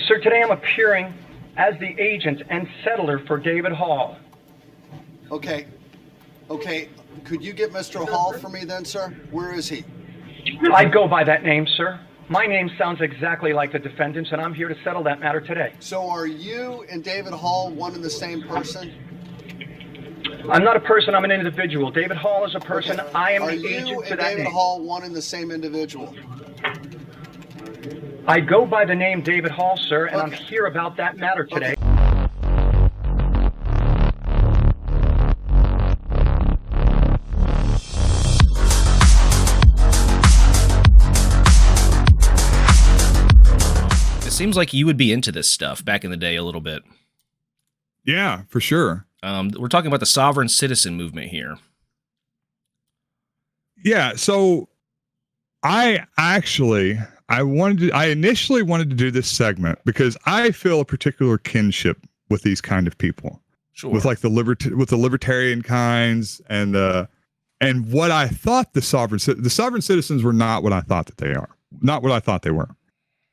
Sir, today I'm appearing as the agent and settler for David Hall. Okay. Okay. Could you get Mr. Hall for me then, sir? Where is he? I go by that name, sir. My name sounds exactly like the defendant's, and I'm here to settle that matter today. So are you and David Hall one and the same person? I'm not a person, I'm an individual. David Hall is a person. Okay. I am are the you agent for and that David name. Hall one and the same individual? I go by the name David Hall, sir, and Okay. I'm here about that matter today. Okay. It seems like you would be into this stuff back in the day a little bit. Yeah, for sure. We're talking about the sovereign citizen movement here. Yeah, so I initially wanted to do this segment because I feel a particular kinship with these kind of people. Sure. With like the libertarian kinds and what I thought the sovereign citizens were not what I thought that they are. Not what I thought they were.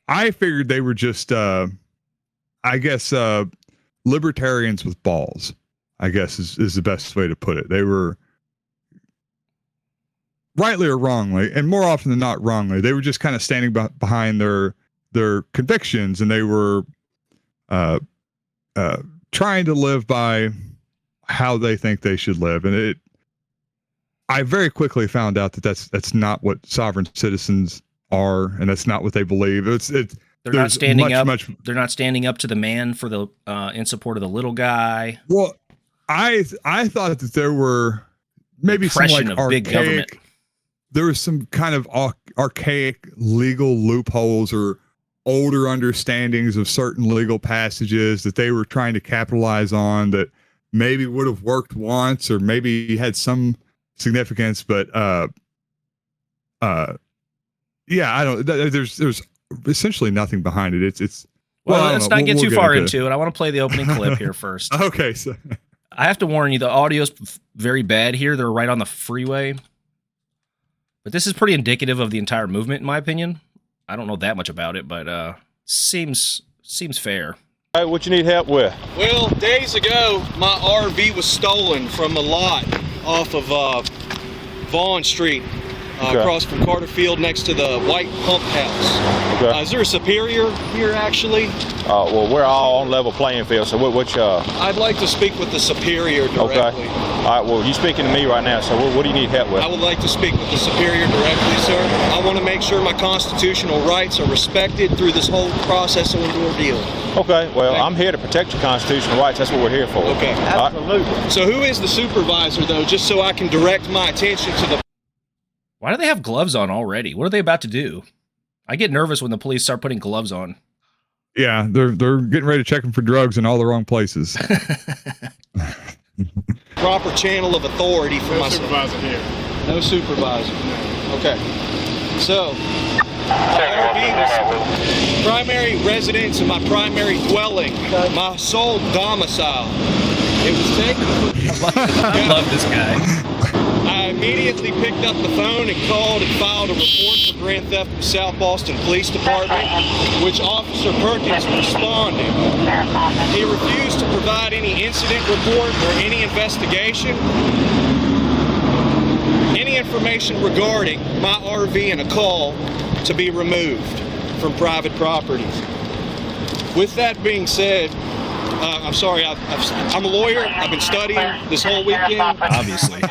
I figured they were just libertarians with balls, I guess is the best way to put it. They were, rightly or wrongly, and more often than not wrongly, they were just kind of standing behind their convictions, and they were trying to live by how they think they should live. And I very quickly found out that that's not what sovereign citizens are, and that's not what they believe. They're not standing up. They're not standing up to the man for the in support of the little guy. Well, I thought that there were maybe some like of big government. There was some kind of archaic legal loopholes or older understandings of certain legal passages that they were trying to capitalize on that maybe would have worked once or maybe had some significance, but yeah, I don't. There's essentially nothing behind it. It's well, let's not get too far into it. I want to play the opening clip here first. Okay, so I have to warn you, the audio's very bad here. They're right on the freeway. But this is pretty indicative of the entire movement, in my opinion. I don't know that much about it, but seems fair. All right, what you need help with? Well, days ago, my RV was stolen from a lot off of Vaughn Street, across from Carter Field, next to the White Pump House. Okay. Is there a Superior here, actually? Well, we're all on level playing field, so which I'd like to speak with the Superior directly. Okay. All right, well, you're speaking to me right now, so what do you need help with? I would like to speak with the Superior directly, sir. I want to make sure my constitutional rights are respected through this whole process and ordeal. Okay, well, I'm here to protect your constitutional rights. That's what we're here for. Okay. Absolutely. Right. So who is the supervisor, though, just so I can direct my attention to the... Why do they have gloves on already? What are they about to do? I get nervous when the police start putting gloves on. Yeah, they're getting ready to check them for drugs in all the wrong places. proper channel of authority for my supervisor here. No supervisor. Okay. So, my primary residence and my primary dwelling, my sole domicile. It was taken. I love this guy. I immediately picked up the phone and called and filed a report for grand theft of South Boston Police Department, which Officer Perkins responded. He refused to provide any incident report or any investigation, any information regarding my RV and a call to be removed from private property. With that being said, I'm sorry, I'm a lawyer. I've been studying this whole weekend. Obviously. So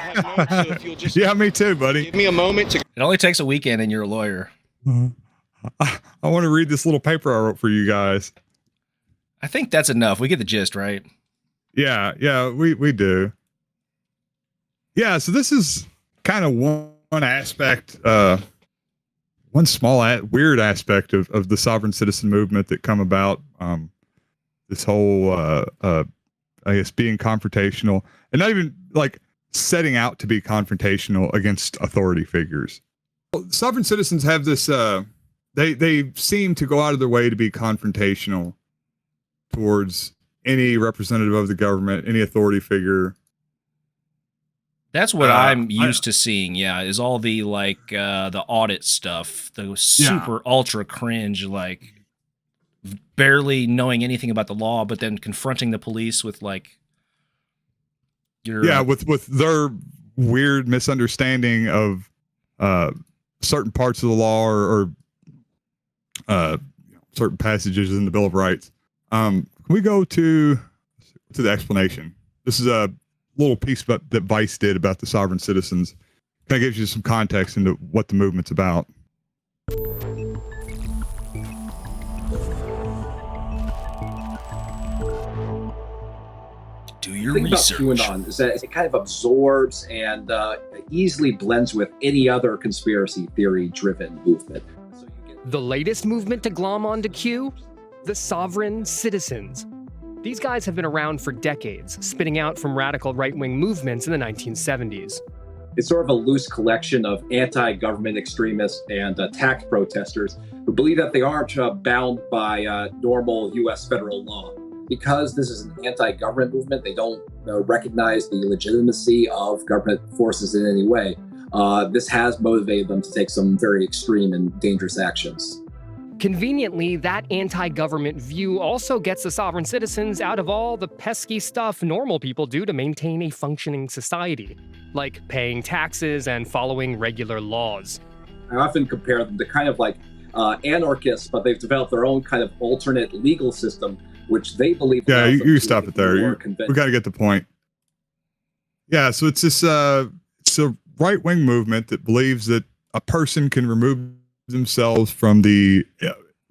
if you'll just Yeah, me too, buddy. give me a moment to... It only takes a weekend and you're a lawyer. I want to read this little paper I wrote for you guys. I think that's enough. We get the gist, right? Yeah, we do. Yeah, so this is kind of one aspect, one small weird aspect of the sovereign citizen movement that come about. This whole, I guess, being confrontational and not even like setting out to be confrontational against authority figures. Sovereign citizens have this, they seem to go out of their way to be confrontational towards any representative of the government, any authority figure. That's what I'm used to seeing, yeah, is all the, like, the audit stuff, the super ultra cringe, like, barely knowing anything about the law, but then confronting the police with like your with their weird misunderstanding of certain parts of the law or certain passages in the Bill of Rights. Can we go to the explanation? This is a little piece that Vice did about the sovereign citizens. Kind of gives you some context into what the movement's about. do your The thing about research. QAnon is that it kind of absorbs and easily blends with any other conspiracy theory-driven movement. So you get The latest movement to glom onto Q? The sovereign citizens. These guys have been around for decades, spinning out from radical right-wing movements in the 1970s. It's sort of a loose collection of anti-government extremists and tax protesters who believe that they aren't bound by normal U.S. federal law. Because this is an anti-government movement, they don't recognize the legitimacy of government forces in any way. This has motivated them to take some very extreme and dangerous actions. Conveniently, that anti-government view also gets the sovereign citizens out of all the pesky stuff normal people do to maintain a functioning society, like paying taxes and following regular laws. I often compare them to kind of like anarchists, but they've developed their own kind of alternate legal system, which they believe. Yeah, allows them you to stop be it there. more We conventional. got to get the point. Yeah, so it's this it's a right-wing movement that believes that a person can remove themselves from the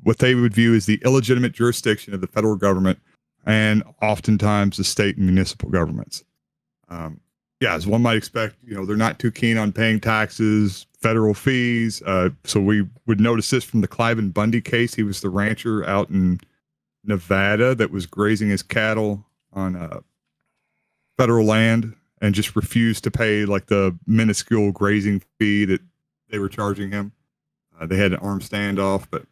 what they would view as the illegitimate jurisdiction of the federal government and oftentimes the state and municipal governments. Yeah, as one might expect, they're not too keen on paying taxes, federal fees. So we would notice this from the Cliven Bundy case. He was the rancher out in Nevada that was grazing his cattle on federal land and just refused to pay like the minuscule grazing fee that they were charging him. They had an armed standoff, but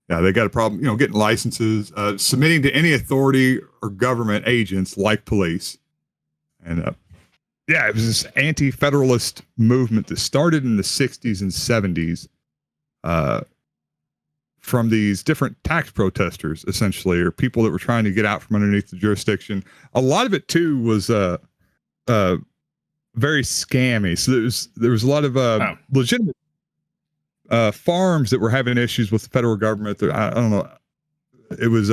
yeah, they got a problem, getting licenses, submitting to any authority or government agents like police. And yeah, it was this anti-federalist movement that started in the 60s and 70s from these different tax protesters, essentially, or people that were trying to get out from underneath the jurisdiction. A lot of it, too, was very scammy. So there was a lot of legitimate farms that were having issues with the federal government. I don't know. It was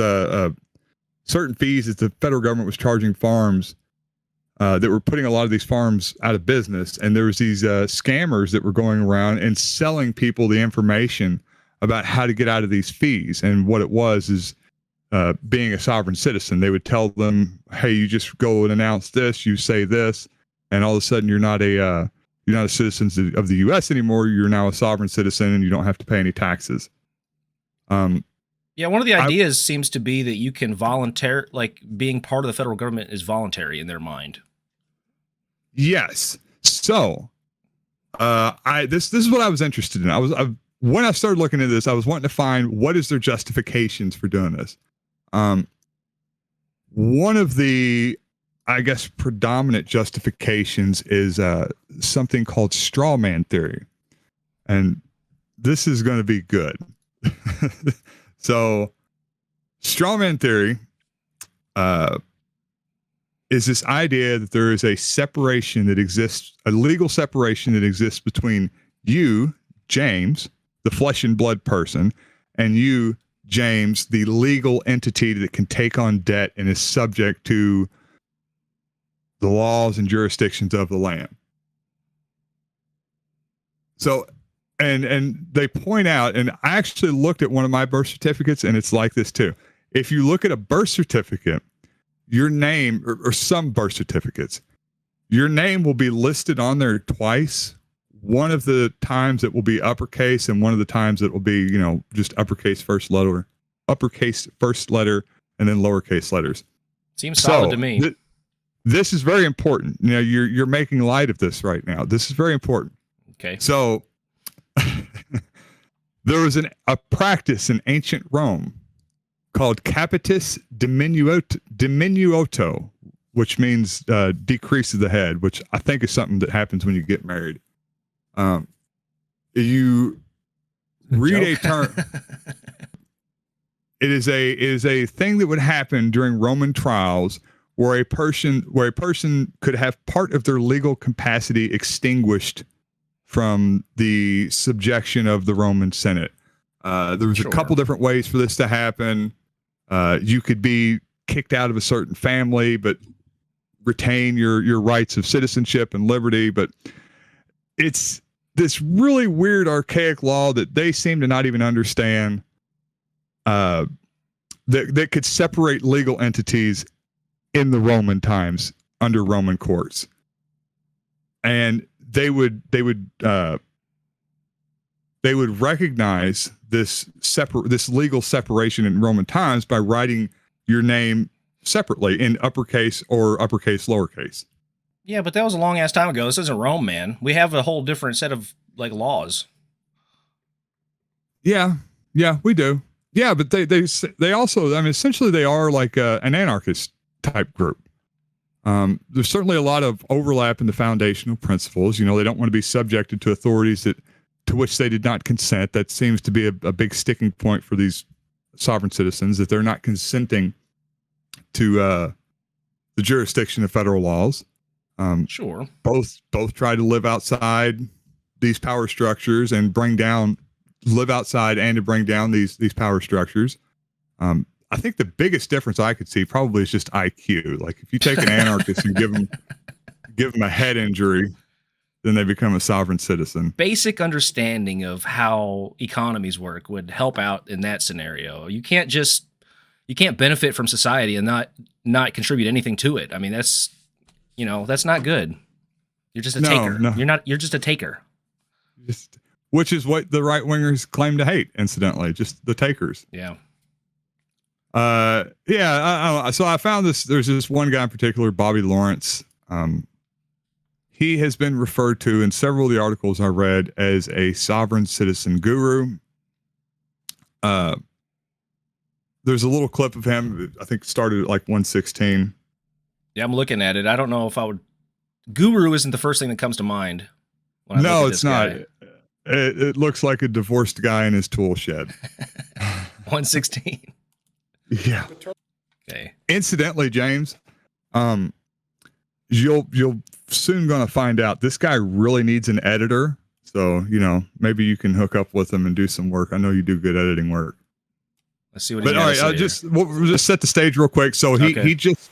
certain fees that the federal government was charging farms that were putting a lot of these farms out of business. And there was these scammers that were going around and selling people the information about how to get out of these fees. And what it was is being a sovereign citizen. They would tell them, hey, you just go and announce this, you say this, and all of a sudden you're not a citizen of the U.S. anymore. You're now a sovereign citizen and you don't have to pay any taxes. Yeah, one of the ideas seems to be that you can volunteer, like being part of the federal government is voluntary in their mind. Yes. So, this is what I was interested in. When I started looking at this, I was wanting to find what is their justifications for doing this. One of the, I guess, predominant justifications is something called straw man theory. And this is going to be good. So, straw man theory is this idea that there is a separation that exists, a legal separation that exists between you, James, the flesh and blood person, and you, James, the legal entity that can take on debt and is subject to the laws and jurisdictions of the land. So, and they point out, and I actually looked at one of my birth certificates, and it's like this too. If you look at a birth certificate, your name, or some birth certificates, your name will be listed on there twice. One of the times it will be uppercase, and one of the times it will be, just uppercase first letter, and then lowercase letters. Seems solid to me. This is very important. You're making light of this right now. This is very important. Okay. So there was a practice in ancient Rome called capitis diminuto, which means decrease of the head, which I think is something that happens when you get married. You read a term. it is a thing that would happen during Roman trials where a person could have part of their legal capacity extinguished from the subjection of the Roman Senate. There was a couple different ways for this to happen. You could be kicked out of a certain family, but retain your rights of citizenship and liberty. But it's this really weird, archaic law that they seem to not even understand. That could separate legal entities in the Roman times under Roman courts, and they would recognize this legal separation in Roman times by writing your name separately in uppercase or uppercase lowercase. Yeah, but that was a long ass time ago. This isn't Rome, man. We have a whole different set of like laws. Yeah, we do. Yeah, but they also, I mean, essentially they are like an anarchist type group. There's certainly a lot of overlap in the foundational principles. You know, they don't want to be subjected to authorities to which they did not consent. That seems to be a big sticking point for these sovereign citizens, that they're not consenting to the jurisdiction of federal laws. Sure. Both try to live outside these power structures and live outside and to bring down these power structures. I think the biggest difference I could see probably is just IQ. Like if you take an anarchist and give them a head injury, then they become a sovereign citizen. Basic understanding of how economies work would help out in that scenario. You can't benefit from society and not contribute anything to it. I mean, that's not good. You're just a taker. No. You're just a taker. Which is what the right wingers claim to hate, incidentally, just the takers. Yeah. So I found this. There's this one guy in particular, Bobby Lawrence. He has been referred to in several of the articles I read as a sovereign citizen guru. There's a little clip of him. I think started at like 116. Yeah, I'm looking at it. I don't know if I would. Guru isn't the first thing that comes to mind. No, it's not. It looks like a divorced guy in his tool shed. 116. Yeah. Okay. Incidentally, James, you'll soon gonna find out this guy really needs an editor. So, maybe you can hook up with him and do some work. I know you do good editing work. Let's see what. But all right, we'll just set the stage real quick. So he just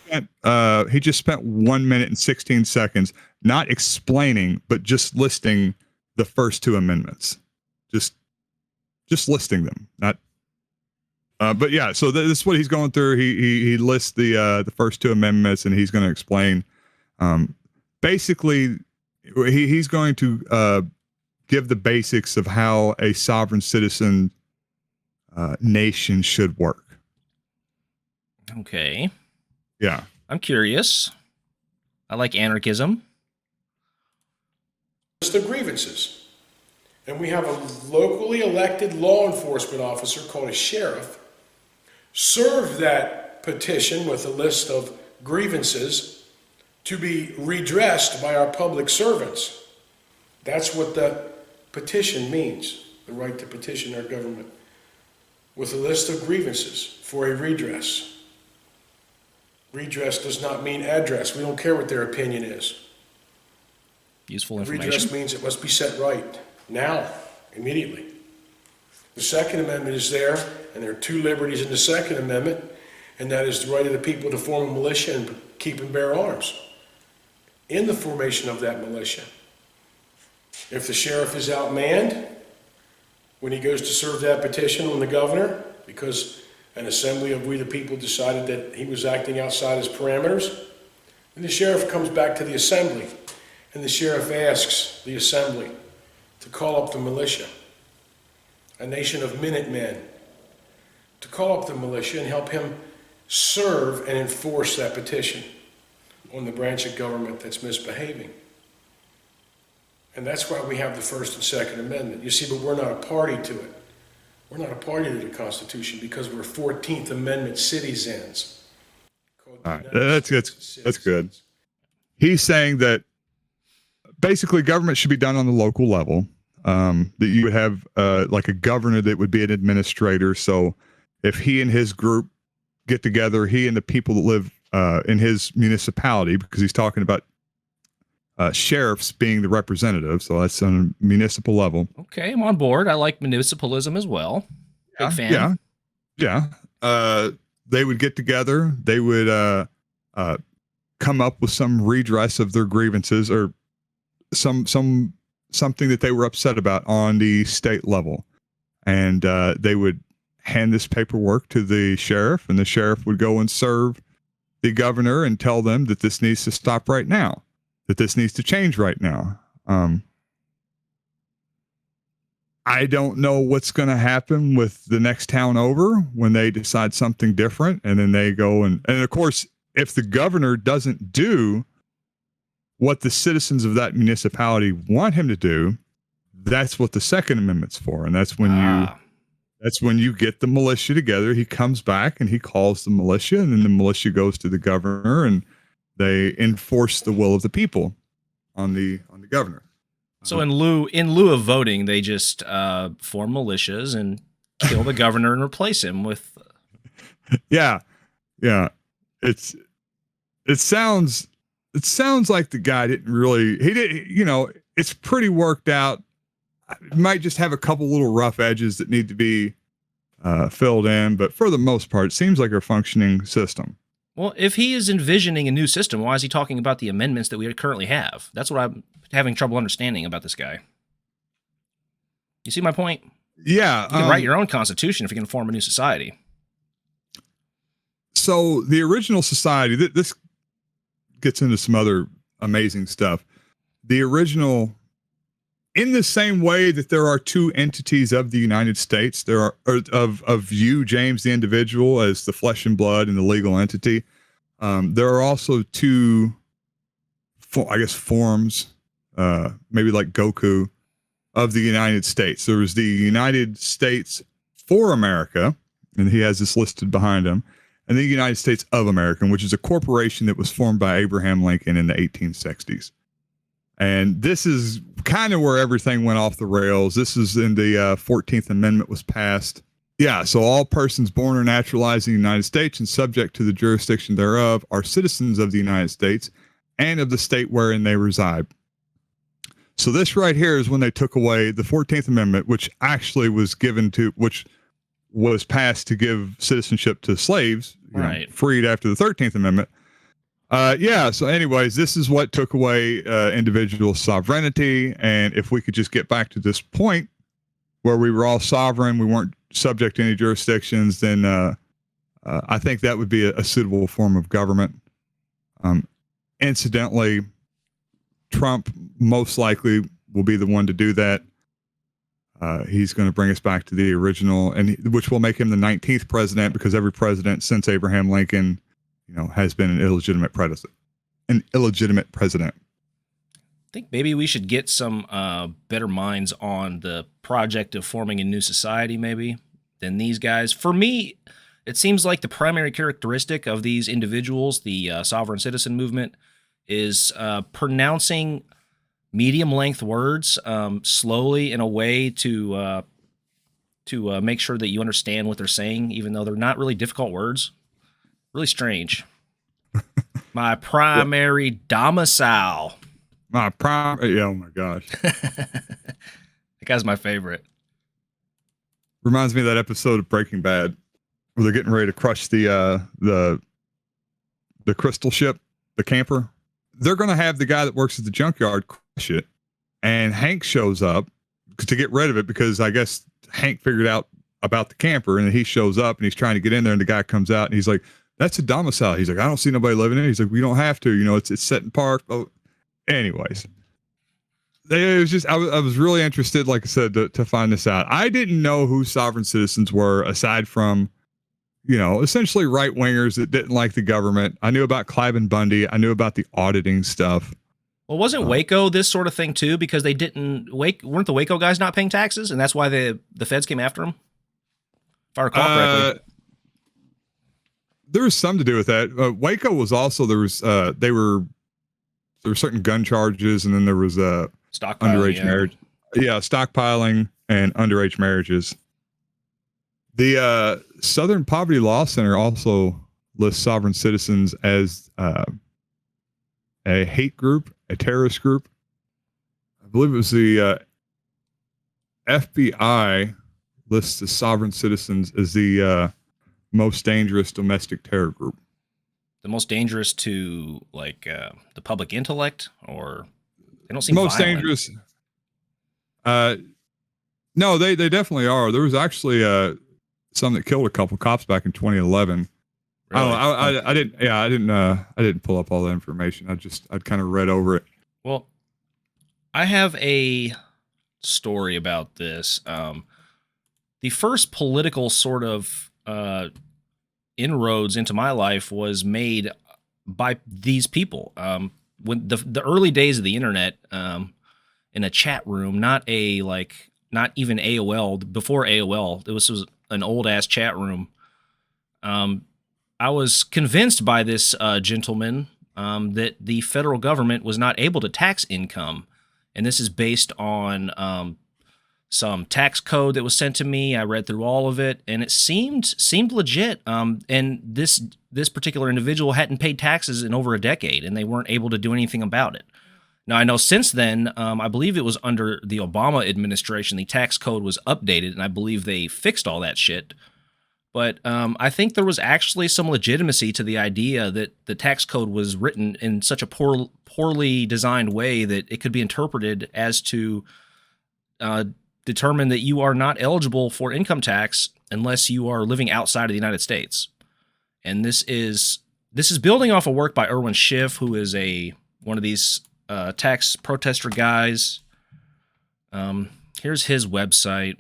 spent 1 minute and 16 seconds not explaining, but just listing the first two amendments, just listing them. Not, but yeah. So this is what he's going through. He lists the first two amendments, and he's going to explain. Basically, he's going to give the basics of how a sovereign citizen nation should work. Okay. Yeah. I'm curious. I like anarchism. List of grievances. And we have a locally elected law enforcement officer called a sheriff serve that petition with a list of grievances to be redressed by our public servants. That's what the petition means, the right to petition our government with a list of grievances for a redress. Redress does not mean address. We don't care what their opinion is. Useful information. Redress means it must be set right now, immediately. The Second Amendment is there, and there are two liberties in the Second Amendment, and that is the right of the people to form a militia and keep and bear arms. In the formation of that militia, if the sheriff is outmanned when he goes to serve that petition on the governor because an assembly of we the people decided that he was acting outside his parameters, then the sheriff comes back to the assembly, and the sheriff asks the assembly to call up the militia, a nation of Minutemen, to call up the militia and help him serve and enforce that petition on the branch of government that's misbehaving. And that's why we have the First and Second Amendment. You see, but we're not a party to it. We're not a party to the Constitution because we're 14th Amendment citizens. All right, that's good. He's saying that basically government should be done on the local level. That you would have like a governor that would be an administrator. So if he and his group get together, he and the people that live in his municipality, because he's talking about sheriffs being the representative, so that's on a municipal level. Okay, I'm on board. I like municipalism as well. Big fan. Yeah. They would get together. They would come up with some redress of their grievances or something that they were upset about on the state level, and they would hand this paperwork to the sheriff, and the sheriff would go and serve the governor and tell them that this needs to stop right now, that this needs to change right now. I don't know what's going to happen with the next town over when they decide something different, and then they go and of course, if the governor doesn't do what the citizens of that municipality want him to do, that's what the Second Amendment's for, and that's when you get the militia together. He comes back and he calls the militia, and then the militia goes to the governor, and they enforce the will of the people on the governor. So in lieu of voting, they just form militias and kill the governor and replace him with. Yeah. It sounds like the guy it's pretty worked out. It might just have a couple little rough edges that need to be filled in, but for the most part, it seems like a functioning system. Well, if he is envisioning a new system, why is he talking about the amendments that we currently have? That's what I'm having trouble understanding about this guy. You see my point? Yeah. You can write your own constitution if you can form a new society. So the original society, this gets into some other amazing stuff. The original, in the same way that there are two entities of the United States, there are of you, James, the individual, as the flesh and blood and the legal entity. There are also two, forms, maybe like Goku, of the United States. There was the United States for America, and he has this listed behind him, and the United States of America, which is a corporation that was formed by Abraham Lincoln in the 1860s. And this is kind of where everything went off the rails. This is in the 14th Amendment was passed. Yeah, so all persons born or naturalized in the United States and subject to the jurisdiction thereof are citizens of the United States and of the state wherein they reside. So this right here is when they took away the 14th Amendment, which actually was passed to give citizenship to slaves, freed after the 13th Amendment. So anyways, this is what took away individual sovereignty. And if we could just get back to this point where we were all sovereign, we weren't subject to any jurisdictions, then I think that would be a suitable form of government. Incidentally, Trump most likely will be the one to do that. He's going to bring us back to the original, which will make him the 19th president, because every president since Abraham Lincoln has been an illegitimate president. I think maybe we should get some better minds on the project of forming a new society, maybe, than these guys. For me, it seems like the primary characteristic of these individuals, the sovereign citizen movement, is pronouncing medium-length words slowly in a way to make sure that you understand what they're saying, even though they're not really difficult words. Really strange. My primary domicile. Oh my gosh. That guy's my favorite. Reminds me of that episode of Breaking Bad where they're getting ready to crush the crystal ship, the camper. They're going to have the guy that works at the junkyard crush it, and Hank shows up to get rid of it, because I guess Hank figured out about the camper, and he shows up and he's trying to get in there, and the guy comes out and he's like, "That's a domicile." He's like, "I don't see nobody living in it." He's like, "We don't have to, it's set in park." Oh, anyways, it was just I was really interested, like I said, to find this out. I didn't know who sovereign citizens were aside from, essentially right wingers that didn't like the government. I knew about Clive and Bundy. I knew about the auditing stuff. Well, wasn't Waco this sort of thing too? Because they weren't the Waco guys not paying taxes, and that's why the feds came after them? If I recall correctly. There was some to do with that. Waco was also, there were certain gun charges, and then there was underage marriage. Yeah, stockpiling and underage marriages. The Southern Poverty Law Center also lists sovereign citizens as a hate group, a terrorist group. I believe it was the FBI lists the sovereign citizens as the most dangerous domestic terror group. The most dangerous to like the public intellect, or they don't seem most violent. Dangerous. No, they definitely are. There was actually some that killed a couple cops back in 2011. Really? I didn't. Yeah, I didn't pull up all the information. I'd kind of read over it. Well, I have a story about this. The first political sort of inroads into my life was made by these people. When the early days of the internet, in a chat room, not even AOL. Before AOL, this was an old ass chat room. I was convinced by this gentleman that the federal government was not able to tax income, and this is based on some tax code that was sent to me. I read through all of it, and it seemed legit. And this particular individual hadn't paid taxes in over a decade, and they weren't able to do anything about it. Now, I know since then, I believe it was under the Obama administration, the tax code was updated, and I believe they fixed all that shit. But I think there was actually some legitimacy to the idea that the tax code was written in such a poorly designed way that it could be interpreted as to determine that you are not eligible for income tax unless you are living outside of the United States. And this is building off a work by Erwin Schiff, who is one of these tax protester guys. Here's his website.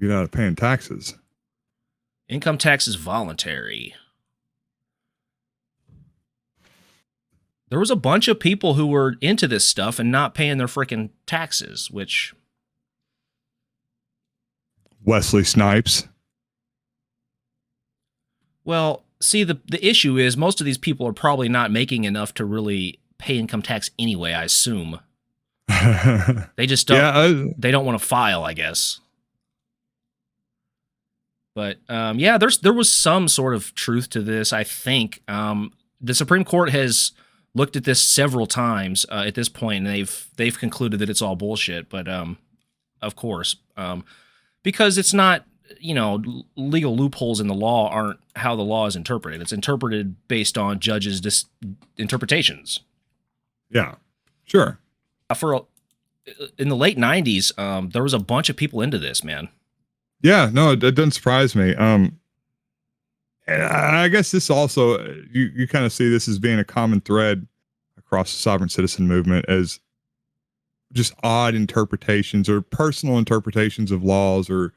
Get out of paying taxes. Income tax is voluntary. There was a bunch of people who were into this stuff and not paying their freaking taxes, which... Wesley Snipes. Well, see, the issue is most of these people are probably not making enough to really pay income tax anyway, I assume. They just don't. Yeah, they don't want to file, I guess. But yeah, there was some sort of truth to this, I think. The Supreme Court has looked at this several times at this point, and they've concluded that it's all bullshit. But of course, because it's not, legal loopholes in the law aren't how the law is interpreted. It's interpreted based on judges' interpretations. Yeah, sure. In the late 90s, there was a bunch of people into this, man. Yeah, no, it doesn't surprise me. And I guess this also, you kind of see this as being a common thread across the sovereign citizen movement as just odd interpretations or personal interpretations of laws or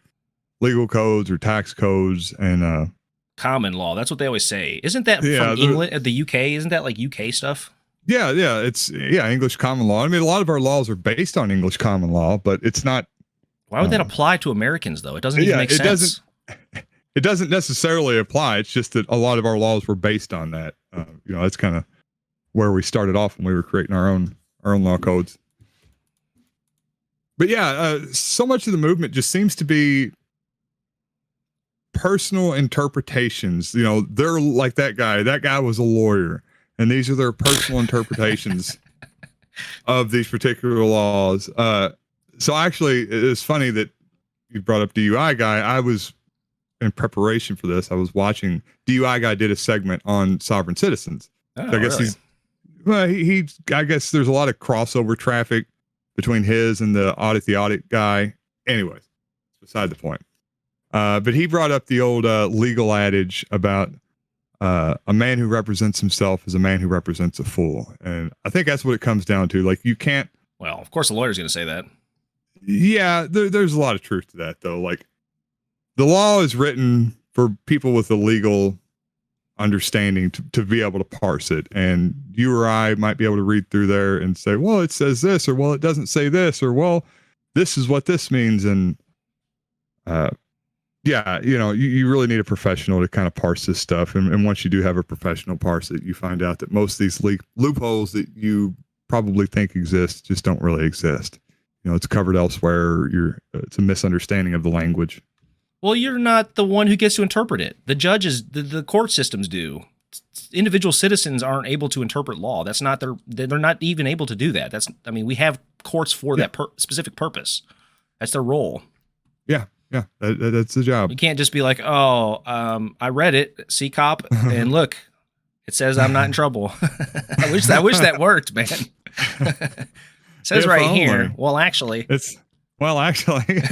legal codes or tax codes and common law. That's what they always say. Isn't that from England, the UK? Isn't that like UK stuff? Yeah, it's English common law. I mean, a lot of our laws are based on English common law, but it's not. Why would that apply to Americans, though? It doesn't even make sense. It doesn't necessarily apply. It's just that a lot of our laws were based on that. That's kind of where we started off when we were creating our own law codes. But yeah, so much of the movement just seems to be personal interpretations. They're like that guy. That guy was a lawyer, and these are their personal interpretations of these particular laws. So actually, it's funny that you brought up DUI guy. I was in preparation for this. I was watching DUI guy did a segment on sovereign citizens. Oh, so I guess really? I guess there's a lot of crossover traffic between his and the audit guy. Anyways, beside the point. But he brought up the old legal adage about a man who represents himself is a man who represents a fool. And I think that's what it comes down to. Like, you can't. Well, of course, the lawyer's going to say that. Yeah, there's a lot of truth to that, though. Like, the law is written for people with a legal understanding to be able to parse it. And you or I might be able to read through there and say, well, it says this, or well, it doesn't say this, or well, this is what this means. And yeah, you really need a professional to kind of parse this stuff. And once you do have a professional parse it, you find out that most of these loopholes that you probably think exist just don't really exist. It's covered elsewhere. It's a misunderstanding of the language. Well, you're not the one who gets to interpret it. The judges, the court systems do. Individual citizens aren't able to interpret law. That's not they're not even able to do that. We have courts for that specific purpose. That's their role. Yeah. That's the job. You can't just be like, oh, I read it, see cop, and look, it says I'm not in trouble. I wish that worked, man. It says right here. Well, actually. Well, actually.